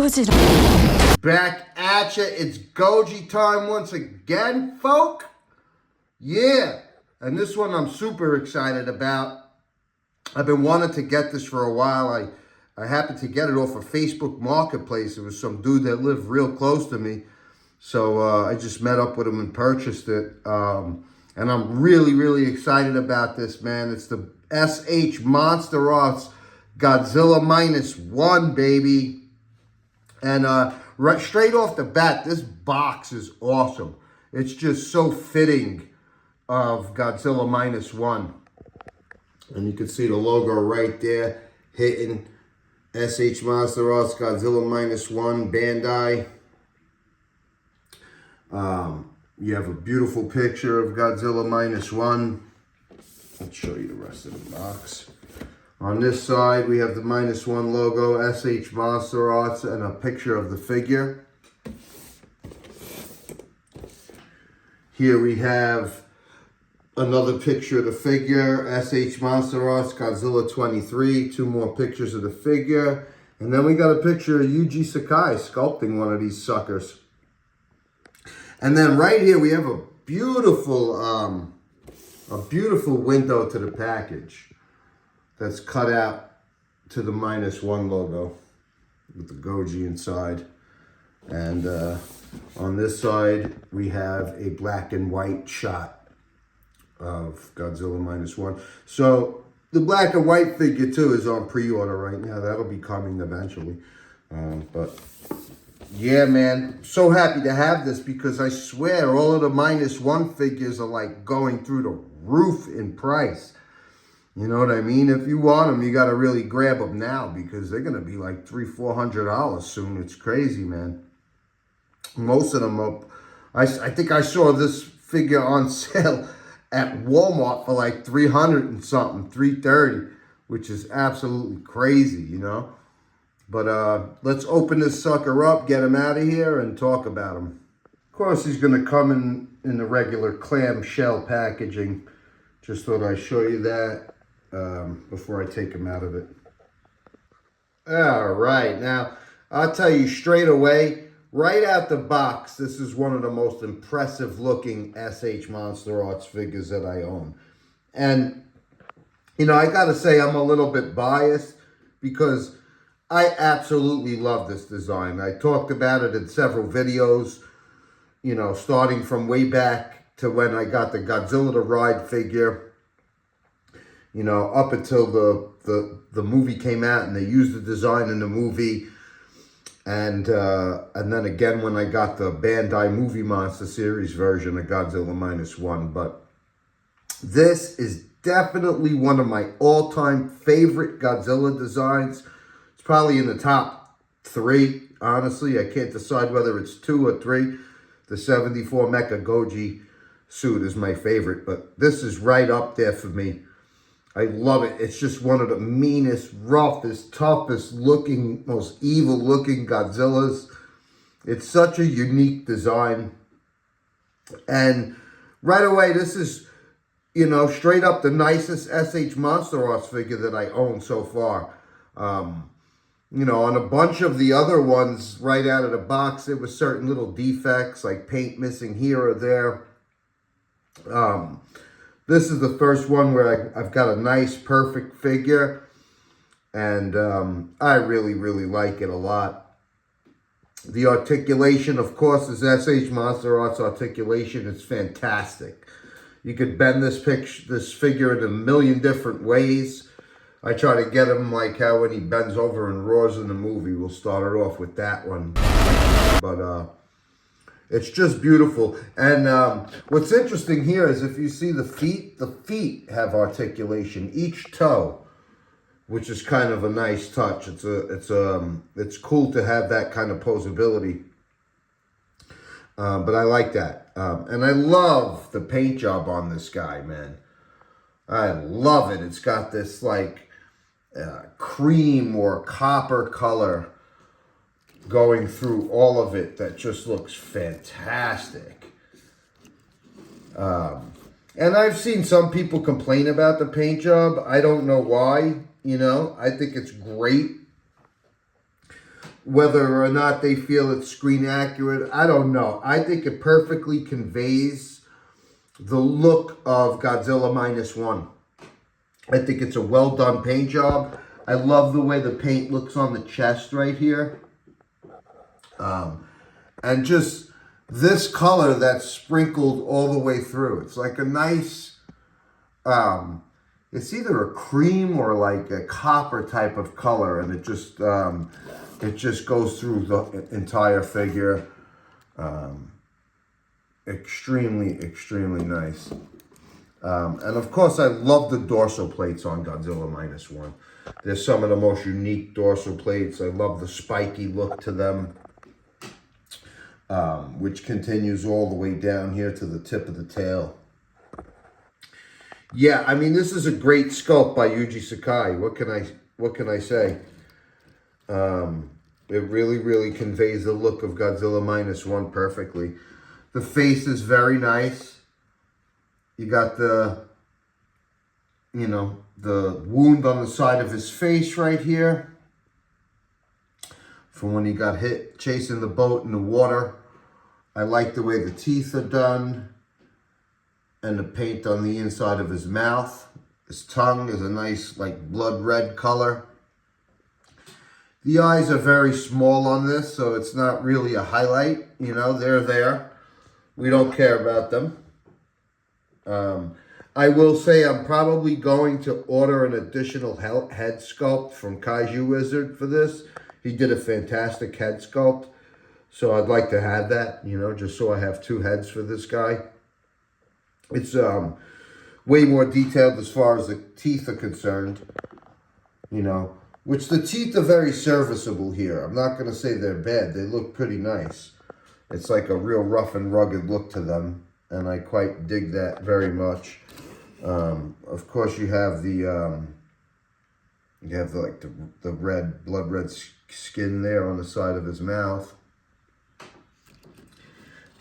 Godzilla. Back at ya, it's Goji time once again, folk. Yeah, and this one I'm super excited about. I've been wanting to get this for a while. I happened to get it off of Facebook Marketplace. It was some dude that lived real close to me. So I just met up with him and purchased it. And I'm really, really excited about this, man. It's the SH Monsterarts Godzilla Minus One, baby. And right straight off the bat, this box is awesome. It's just so fitting of Godzilla Minus One. And you can see the logo right there, hitting SH Monsterarts Godzilla Minus One, Bandai. You have a beautiful picture of Godzilla Minus One. Let's show you the rest of the box. On this side, we have the Minus One logo, SH Monsterarts, and a picture of the figure. Here we have another picture of the figure, SH Monsterarts Godzilla 23. Two more pictures of the figure. And then we got a picture of Yuji Sakai sculpting one of these suckers. And then right here we have a beautiful window to the package that's cut out to the Minus One logo with the Goji inside. And on this side we have a black and white shot of Godzilla Minus One. So the black and white figure too is on pre-order right now. That'll be coming eventually. But yeah, man, so happy to have this because I swear all of the Minus One figures are like going through the roof in price. You know what I mean? If you want them, you got to really grab them now because they're going to be like $300-400 soon. It's crazy, man. Most of them up. I think I saw this figure on sale at Walmart for like $300 and something, $330, which is absolutely crazy, you know? But let's open this sucker up, get him out of here, and talk about him. Of course, he's going to come in the regular clamshell packaging. Just thought I'd show you that before I take him out of it. All right. Now, I'll tell you straight away, right out the box, this is one of the most impressive looking SH Monsterarts figures that I own. And, you know, I got to say I'm a little bit biased because I absolutely love this design. I talked about it in several videos, you know, starting from way back to when I got the Godzilla to Ride figure, you know, up until the movie came out and they used the design in the movie. And then again when I got the Bandai Movie Monster Series version of Godzilla Minus One. But this is definitely one of my all-time favorite Godzilla designs. Probably in the top 3, honestly. I can't decide whether it's 2 or 3. The 74 Mecha Goji suit is my favorite, but this is right up there for me. I love it. It's just one of the meanest, roughest, toughest looking, most evil looking Godzillas. It's such a unique design. And right away, this is, you know, straight up the nicest SH Monsterarts figure that I own so far. You know, on a bunch of the other ones, right out of the box, there were certain little defects, like paint missing here or there. This is the first one where I've got a nice, perfect figure. And I really, really like it a lot. The articulation, of course, is SH Monsterarts articulation. It's fantastic. You could bend this figure in a million different ways. I try to get him like how when he bends over and roars in the movie. We'll start it off with that one. But it's just beautiful. And what's interesting here is if you see the feet have articulation. Each toe, which is kind of a nice touch. It's cool to have that kind of posability. But I like that. And I love the paint job on this guy, man. I love it. It's got this like cream or copper color going through all of it that just looks fantastic. And I've seen some people complain about the paint job. I don't know why, you know. I think it's great. Whether or not they feel it's screen accurate, I don't know. I think it perfectly conveys the look of Godzilla Minus One. I think it's a well done paint job. I love the way the paint looks on the chest right here. And just this color that's sprinkled all the way through. It's like a nice, it's either a cream or like a copper type of color. And it just goes through the entire figure. Extremely, extremely nice. And of course, I love the dorsal plates on Godzilla Minus One. They're some of the most unique dorsal plates. I love the spiky look to them, which continues all the way down here to the tip of the tail. Yeah, I mean, this is a great sculpt by Yuji Sakai. What can I say? It really, really conveys the look of Godzilla Minus One perfectly. The face is very nice. You got the wound on the side of his face right here from when he got hit chasing the boat in the water. I like the way the teeth are done and the paint on the inside of his mouth. His tongue is a nice, like, blood red color. The eyes are very small on this, so it's not really a highlight. You know, they're there. We don't care about them. I will say I'm probably going to order an additional head sculpt from Kaiju Wizard for this. He did a fantastic head sculpt. So I'd like to have that, you know, just so I have two heads for this guy. It's way more detailed as far as the teeth are concerned, you know, which the teeth are very serviceable here. I'm not going to say they're bad. They look pretty nice. It's like a real rough and rugged look to them. And I quite dig that very much. Of course, you have the red, blood red skin there on the side of his mouth.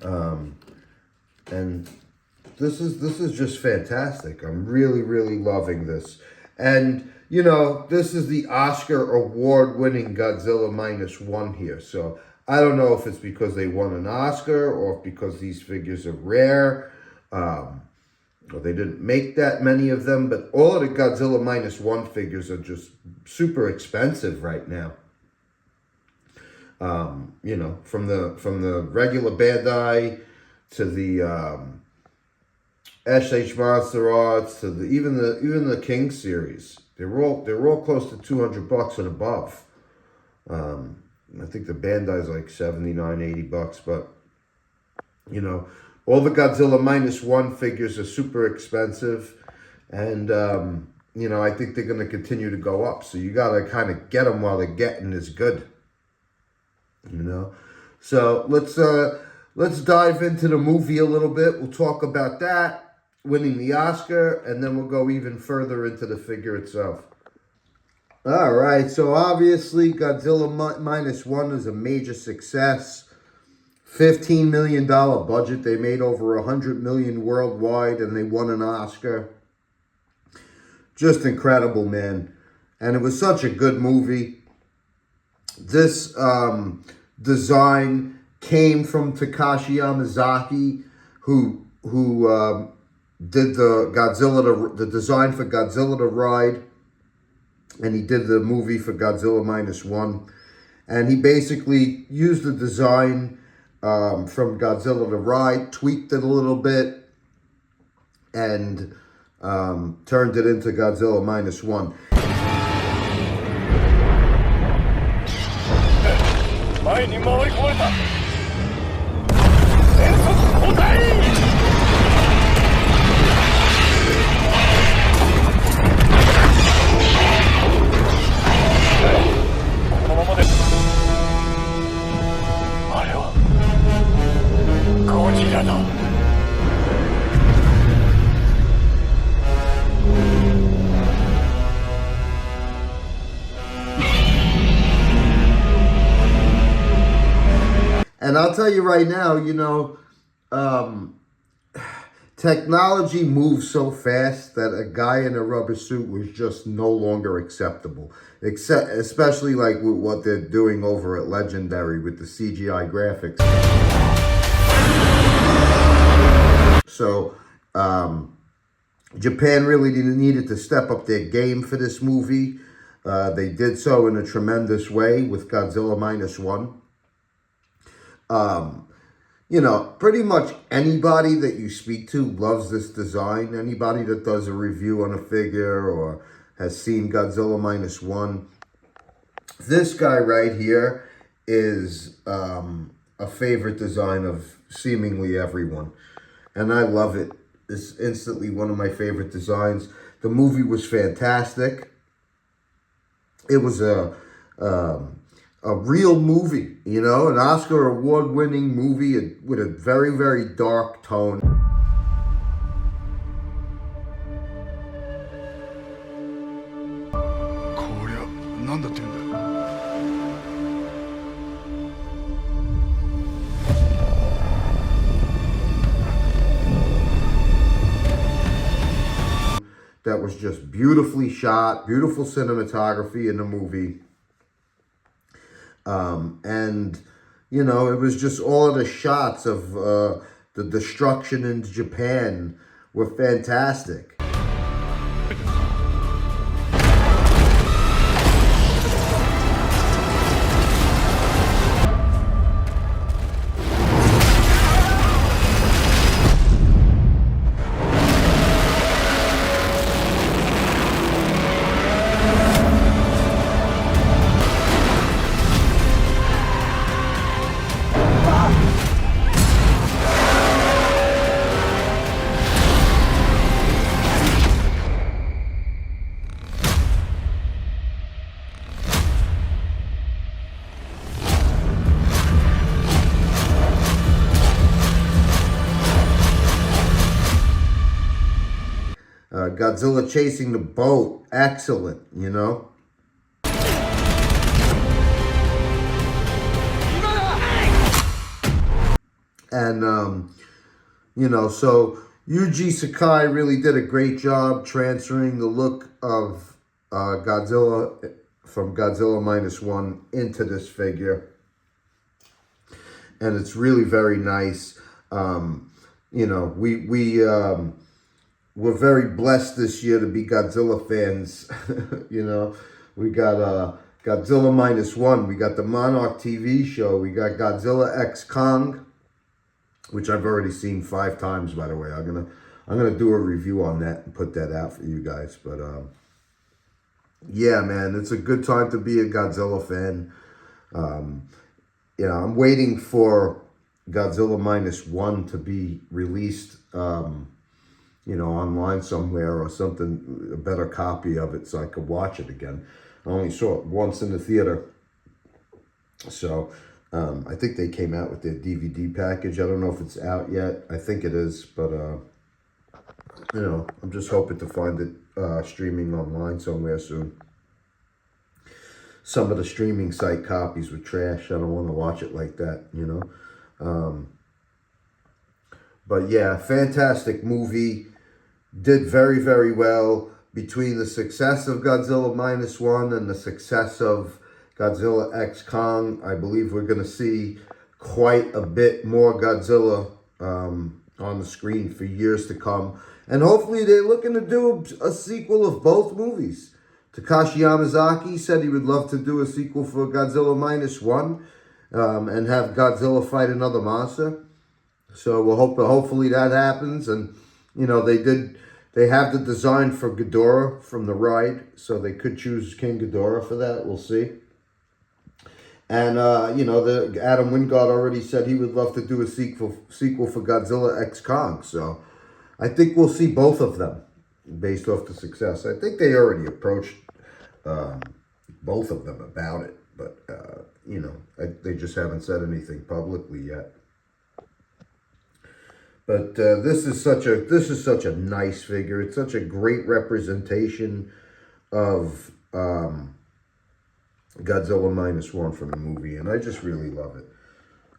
And this is just fantastic. I'm really, really loving this. And, you know, this is the Oscar award-winning Godzilla Minus One here. So I don't know if it's because they won an Oscar or if because these figures are rare. Or they didn't make that many of them. But all of the Godzilla Minus One figures are just super expensive right now. You know, from the regular Bandai to the SH Monsterarts to even the King series, they're all close to $200 and above. I think the Bandai's like $79, $80, but you know, all the Godzilla Minus One figures are super expensive, and you know, I think they're going to continue to go up. So you got to kind of get them while they're getting as good. You know, so let's dive into the movie a little bit. We'll talk about that, winning the Oscar, and then we'll go even further into the figure itself. All right, so obviously Godzilla Minus One is a major success. $15 million budget. They made over $100 million worldwide, and they won an Oscar. Just incredible, man. And it was such a good movie. This design came from Takashi Yamazaki, who did the design for Godzilla to Ride, and he did the movie for Godzilla Minus One. And he basically used the design from Godzilla to Ride, tweaked it a little bit, and turned it into Godzilla Minus One. And I'll tell you right now, you know, to technology moves so fast that a guy in a rubber suit was just no longer acceptable. Especially like with what they're doing over at Legendary with the CGI graphics. So, Japan really needed to step up their game for this movie. They did so in a tremendous way with Godzilla Minus One. You know, pretty much anybody that you speak to loves this design. Anybody that does a review on a figure or has seen Godzilla Minus One. This guy right here is a favorite design of seemingly everyone. And I love it. It's instantly one of my favorite designs. The movie was fantastic. It was a real movie, you know, an Oscar award-winning movie with a very, very dark tone. That was just beautifully shot, beautiful cinematography in the movie. And, you know, it was just all of the shots of the destruction in Japan were fantastic. Godzilla chasing the boat, excellent, you know. And, you know, so Yuji Sakai really did a great job transferring the look of Godzilla from Godzilla Minus One into this figure. And it's really very nice. You know, we're very blessed this year to be Godzilla fans. You know, we got Godzilla Minus One. We got the Monarch TV show. We got Godzilla X Kong, which I've already seen 5 times, by the way. I'm gonna do a review on that and put that out for you guys. But yeah, man, it's a good time to be a Godzilla fan. You know, I'm waiting for Godzilla Minus One to be released. You know, online somewhere or something, a better copy of it so I could watch it again. I only saw it once in the theater. So, I think they came out with their DVD package. I don't know if it's out yet. I think it is, but, you know, I'm just hoping to find it streaming online somewhere soon. Some of the streaming site copies were trash. I don't want to watch it like that, you know. But yeah, fantastic movie. Did very, very well. Between the success of Godzilla Minus One and the success of Godzilla X Kong, I believe we're going to see quite a bit more Godzilla on the screen for years to come. And hopefully they're looking to do a sequel of both movies. Takashi Yamazaki said he would love to do a sequel for Godzilla Minus One and have Godzilla fight another monster. So we'll hopefully that happens. And, you know, they have the design for Ghidorah from the ride, so they could choose King Ghidorah for that. We'll see. And, you know, Adam Wingard already said he would love to do a sequel for Godzilla X Kong. So I think we'll see both of them based off the success. I think they already approached both of them about it. But, you know, they just haven't said anything publicly yet. But this is such a nice figure. It's such a great representation of Godzilla Minus One from the movie, and I just really love it.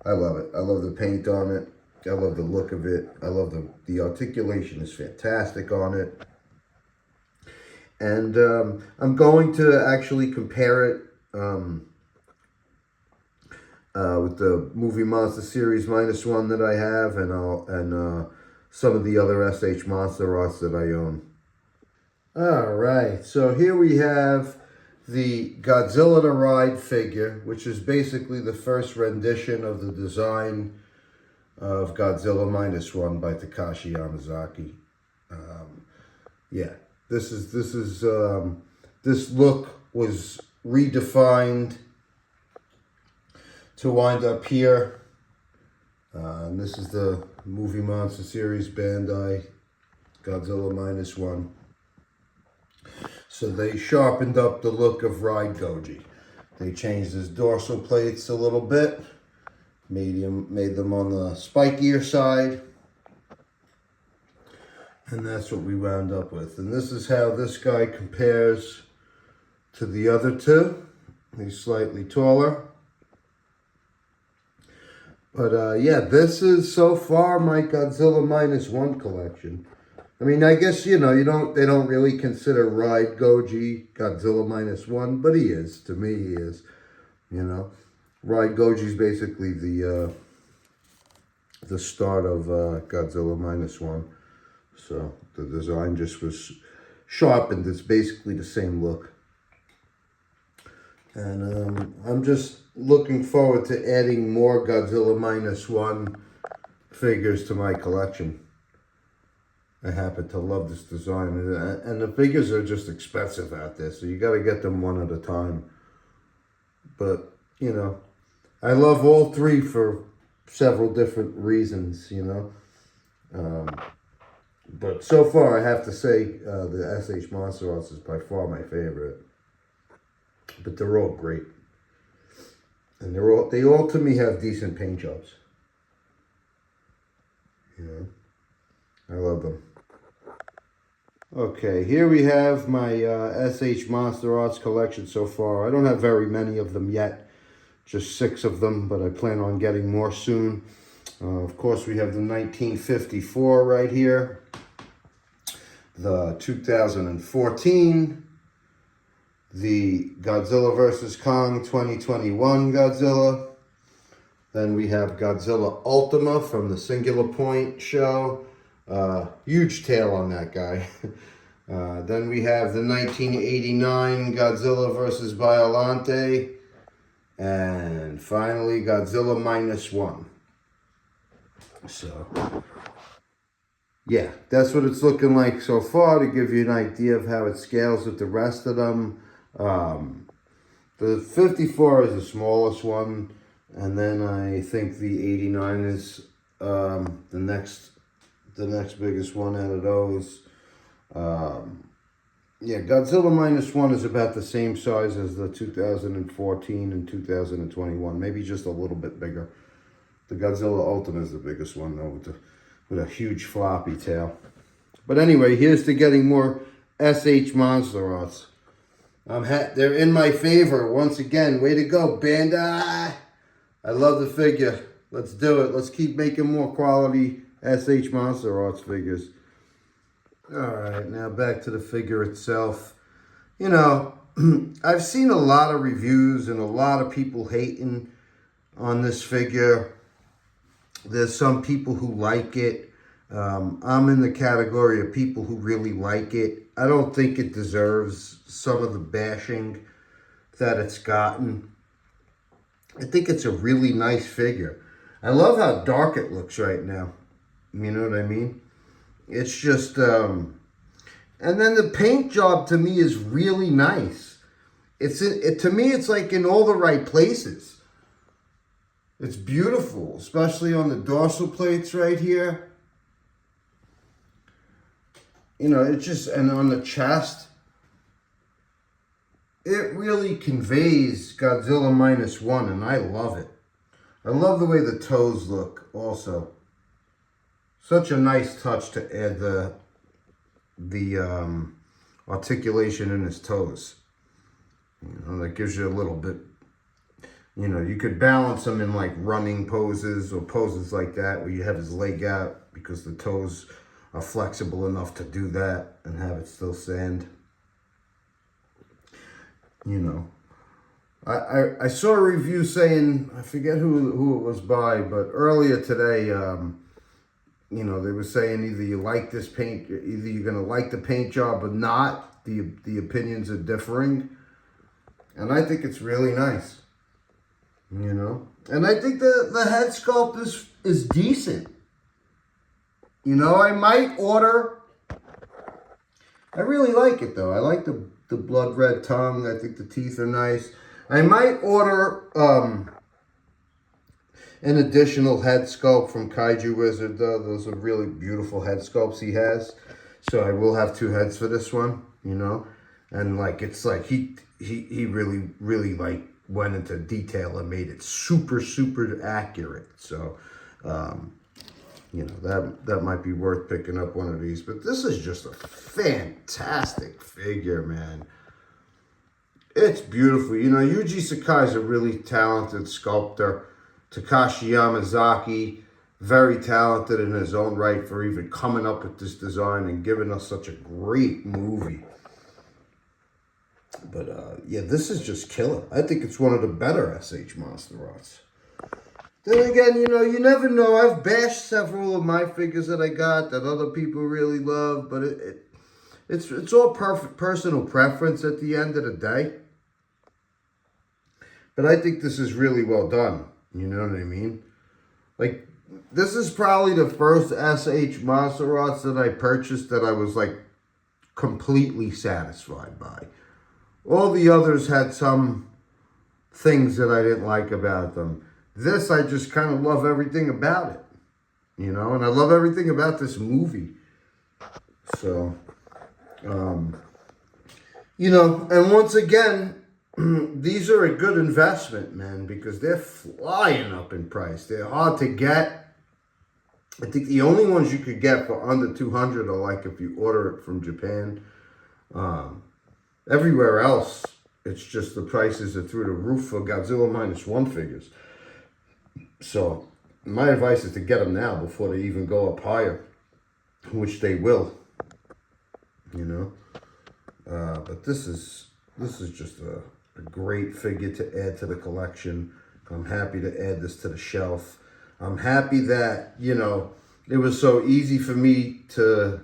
I love it. I love the paint on it. I love the look of it. I love the articulation is fantastic on it. And I'm going to actually compare it with the Movie Monster Series Minus One that I have, and some of the other SH Monsterarts that I own. All right, so here we have the Godzilla to Ride figure, which is basically the first rendition of the design of Godzilla Minus One by Takashi Yamazaki. Yeah, this look was redefined to wind up here. And this is the Movie Monster Series Bandai Godzilla Minus One. So they sharpened up the look of Ride Goji. They changed his dorsal plates a little bit, made them on the spikier side, and that's what we wound up with. And this is how this guy compares to the other two. He's slightly taller. But yeah, this is so far my Godzilla Minus One collection. I mean, I guess, you know, they don't really consider Ride Goji Godzilla Minus One, but he is. To me, he is. You know, Ride Goji is basically the start of Godzilla Minus One. So the design just was sharpened. It's basically the same look. And I'm just looking forward to adding more Godzilla Minus One figures to my collection. I happen to love this design, and the figures are just expensive out there, so you got to get them one at a time. But, you know, I love all three for several different reasons, you know. But so far, I have to say the SH Monsterarts is by far my favorite. But they're all great. And they all to me have decent paint jobs. You know, I love them. Okay, here we have my SH Monsterarts collection so far. I don't have very many of them yet, just 6 of them, but I plan on getting more soon. Of course, we have the 1954 right here, the 2014, the Godzilla vs. Kong 2021 Godzilla. Then we have Godzilla Ultima from the Singular Point show. Huge tail on that guy. Then we have the 1989 Godzilla vs. Biollante. And finally, Godzilla Minus One. So, yeah, that's what it's looking like so far, to give you an idea of how it scales with the rest of them. The 54 is the smallest one. And then I think the 89 is the next biggest one out of those. Yeah, Godzilla Minus One is about the same size as the 2014 and 2021, maybe just a little bit bigger. The Godzilla Ultimate is the biggest one though, with a huge floppy tail. But anyway, here's to getting more SH Monsterarts. They're in my favor once again. Way to go, Bandai! I love the figure. Let's do it. Let's keep making more quality SH Monsterarts figures. Alright, now back to the figure itself. You know, I've seen a lot of reviews and a lot of people hating on this figure. There's some people who like it. I'm in the category of people who really like it. I don't think it deserves some of the bashing that it's gotten. I think it's a really nice figure. I love how dark it looks right now. You know what I mean? It's just, and then the paint job to me is really nice. To me, it's like in all the right places. It's beautiful, especially on the dorsal plates right here. You know, it just, and on the chest, it really conveys Godzilla Minus One, and I love it. I love the way the toes look also. Such a nice touch to add the articulation in his toes. You know, that gives you a little bit You know, you could balance him in like running poses or poses like that where you have his leg out because the toes are flexible enough to do that and have it still stand. You know, I saw a review saying, I forget who it was by, but earlier today, you know, they were saying either you like this paint, either you're going to like the paint job or not. The opinions are differing. And I think it's really nice, you know. And I think the head sculpt is decent. You know, I might order. I really like it, though. I like the blood red tongue. I think the teeth are nice. I might order an additional head sculpt from Kaiju Wizard, though. Those are really beautiful head sculpts he has. So I will have 2 heads for this one, you know. And like, it's like he really like went into detail and made it super accurate. So, you know, that might be worth picking up one of these. But this is just a fantastic figure, man. It's beautiful. You know, Yuji Sakai is a really talented sculptor. Takashi Yamazaki, very talented in his own right for even coming up with this design and giving us such a great movie. But, yeah, this is just killer. I think it's one of the better SH Monsterarts. Then again, you know, you never know. I've bashed several of my figures that I got that other people really love, but it's all personal preference at the end of the day. But I think this is really well done. You know what I mean? Like, this is probably the first SH Monsterarts that I purchased that I was, like, completely satisfied by. All the others had some things that I didn't like about them. This, I just kind of love everything about it. You know? And I love everything about this movie. So, you know, and once again, these are a good investment, man, because they're flying up in price. They're hard to get. I think the only ones you could get for under $200 are like if you order it from Japan. Everywhere else, it's just the prices are through the roof for Godzilla Minus One figures. So my advice is to get them now before they even go up higher, which they will. You know, but this is just a great figure to add to the collection. I'm happy to add this to the shelf. I'm happy that, you know, it was so easy for me to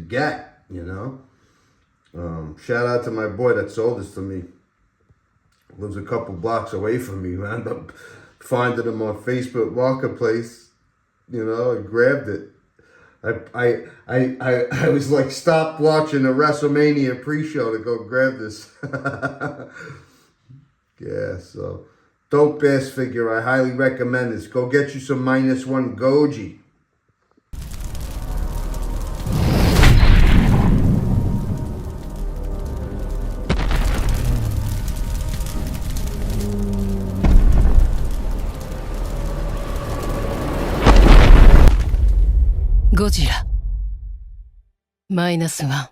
get, you know. Shout out to my boy that sold this to me. Lives a couple blocks away from me. I ended up finding him on Facebook Marketplace, you know, and grabbed it. I was like stopped watching the WrestleMania pre-show to go grab this. Yeah, so dope ass figure. I highly recommend this. Go get you some -1 Goji. Godzilla Minus One.